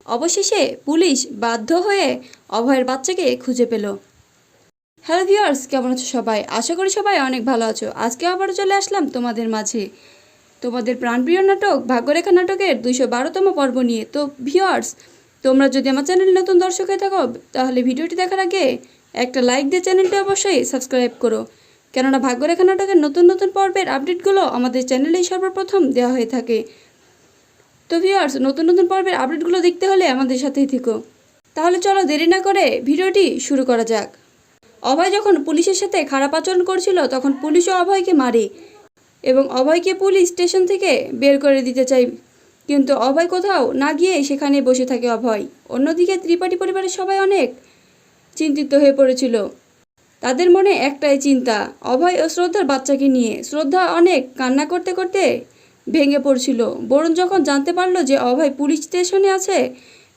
অবশেষে পুলিশ বাধ্য হয়ে অভয়ের বাচ্চাকে খুঁজে পেল। হ্যালো ভিউয়ার্স, কেমন আছো সবাই? আশা করি সবাই অনেক ভালো আছো। আজকে আবারও চলে আসলাম তোমাদের মাঝে তোমাদের প্রাণপ্রিয় নাটক ভাগ্যরেখা নাটকের 212তম পর্ব নিয়ে। তো ভিউয়ার্স, তোমরা যদি আমার চ্যানেলে নতুন দর্শক হয়ে থাকো তাহলে ভিডিওটি দেখার আগে একটা লাইক দিয়ে চ্যানেলটি অবশ্যই সাবস্ক্রাইব করো, কেননা ভাগ্যরেখা নাটকের নতুন নতুন পর্বের আপডেটগুলো আমাদের চ্যানেলেই সর্বপ্রথম দেওয়া হয়ে থাকে। তো ভিউয়ার্স, নতুন নতুন পর্বের আপডেটগুলো দেখতে হলে আমাদের সাথেই থেকো। তাহলে চলো দেরি না করে ভিডিওটি শুরু করা যাক। অভয় যখন পুলিশের সাথে খারাপ আচরণ করছিল তখন পুলিশও অভয়কে মারে এবং অভয়কে পুলিশ স্টেশন থেকে বের করে দিতে চায়, কিন্তু অভয় কোথাও না গিয়ে সেখানে বসে থাকে অভয়। অন্যদিকে ত্রিপাঠী পরিবারের সবাই অনেক চিন্তিত হয়ে পড়েছিল। তাদের মনে একটাই চিন্তা, অভয় ও শ্রদ্ধার বাচ্চাকে নিয়ে। শ্রদ্ধা অনেক কান্না করতে করতে ভেঙে পড়ছিল। বরুণ যখন জানতে পারলো যে অভয় পুলিশ স্টেশনে আছে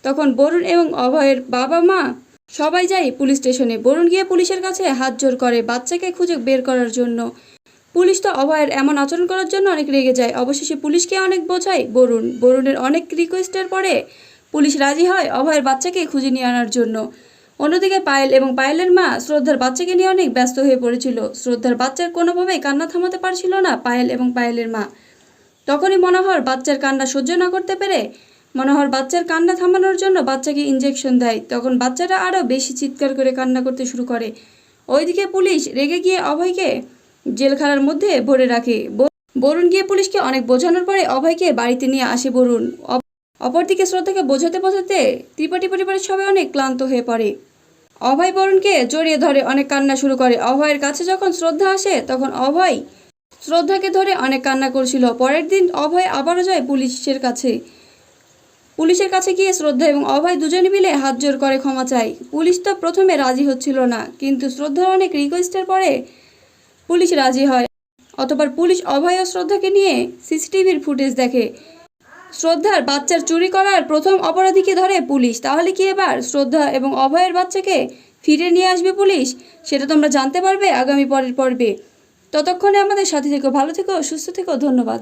তখন বরুণ এবং অভয়ের বাবা মা সবাই যায় পুলিশ স্টেশনে। বরুণ গিয়ে পুলিশের কাছে হাত জোর করে বাচ্চাকে খুঁজে বের করার জন্য। পুলিশ তো অভয়ের এমন আচরণ করার জন্য অনেক রেগে যায়। অবশেষে পুলিশকে অনেক বোঝায় বরুণের অনেক রিকোয়েস্টের পরে পুলিশ রাজি হয় অভয়ের বাচ্চাকে খুঁজে নিয়ে আনার জন্য। অন্যদিকে পায়েল এবং পায়েলের মা শ্রদ্ধার বাচ্চাকে নিয়ে অনেক ব্যস্ত হয়ে পড়েছিল। শ্রদ্ধার বাচ্চার কোনোভাবেই কান্না থামাতে পারছিল না পায়েল এবং পায়েলের মা। তখনই মনোহর বাচ্চার কান্না সহ্য না করতে পেরে মনোহর বাচ্চার কান্না থামানোর জন্য বাচ্চাকে ইঞ্জেকশন দেয়। তখন বাচ্চাটা আরও বেশি চিৎকার করে কান্না করতে শুরু করে। ওইদিকে পুলিশ রেগে গিয়ে অভয়কে জেলখানার মধ্যে ভরে রাখে। বরুণ গিয়ে পুলিশকে অনেক বোঝানোর পরে অভয়কে বাড়িতে নিয়ে আসে বরুণ। অপরদিকে শ্রদ্ধাকে বোঝাতে বোঝাতে ত্রিপাঠী পরিবারের সবাই অনেক ক্লান্ত হয়ে পড়ে। অভয় বরুণকে জড়িয়ে ধরে অনেক কান্না শুরু করে। অভয়ের কাছে যখন শ্রদ্ধা আসে তখন অভয় শ্রদ্ধাকে ধরে অনেক কান্না করছিল। পরের দিন অভয় আবারও যায় পুলিশের কাছে গিয়ে শ্রদ্ধা এবং অভয় দুজনে মিলে হাত জোর করে ক্ষমা চায়। পুলিশ তো প্রথমে রাজি হচ্ছিল না, কিন্তু শ্রদ্ধার অনেক রিকোয়েস্টের পরে পুলিশ রাজি হয়। অতঃপর পুলিশ অভয় ও শ্রদ্ধাকে নিয়ে সিসিটিভির ফুটেজ দেখে। শ্রদ্ধার বাচ্চার চুরি করার প্রথম অপরাধীকে ধরে পুলিশ। তাহলে কি এবার শ্রদ্ধা এবং অভয়ের বাচ্চাকে ফিরে নিয়ে আসবে পুলিশ? সেটা তোমরা জানতে পারবে আগামী পরের পর্বে। ততক্ষণে আমাদের সাথে থেকো, ভালো থেকো, সুস্থ থেকো। ধন্যবাদ।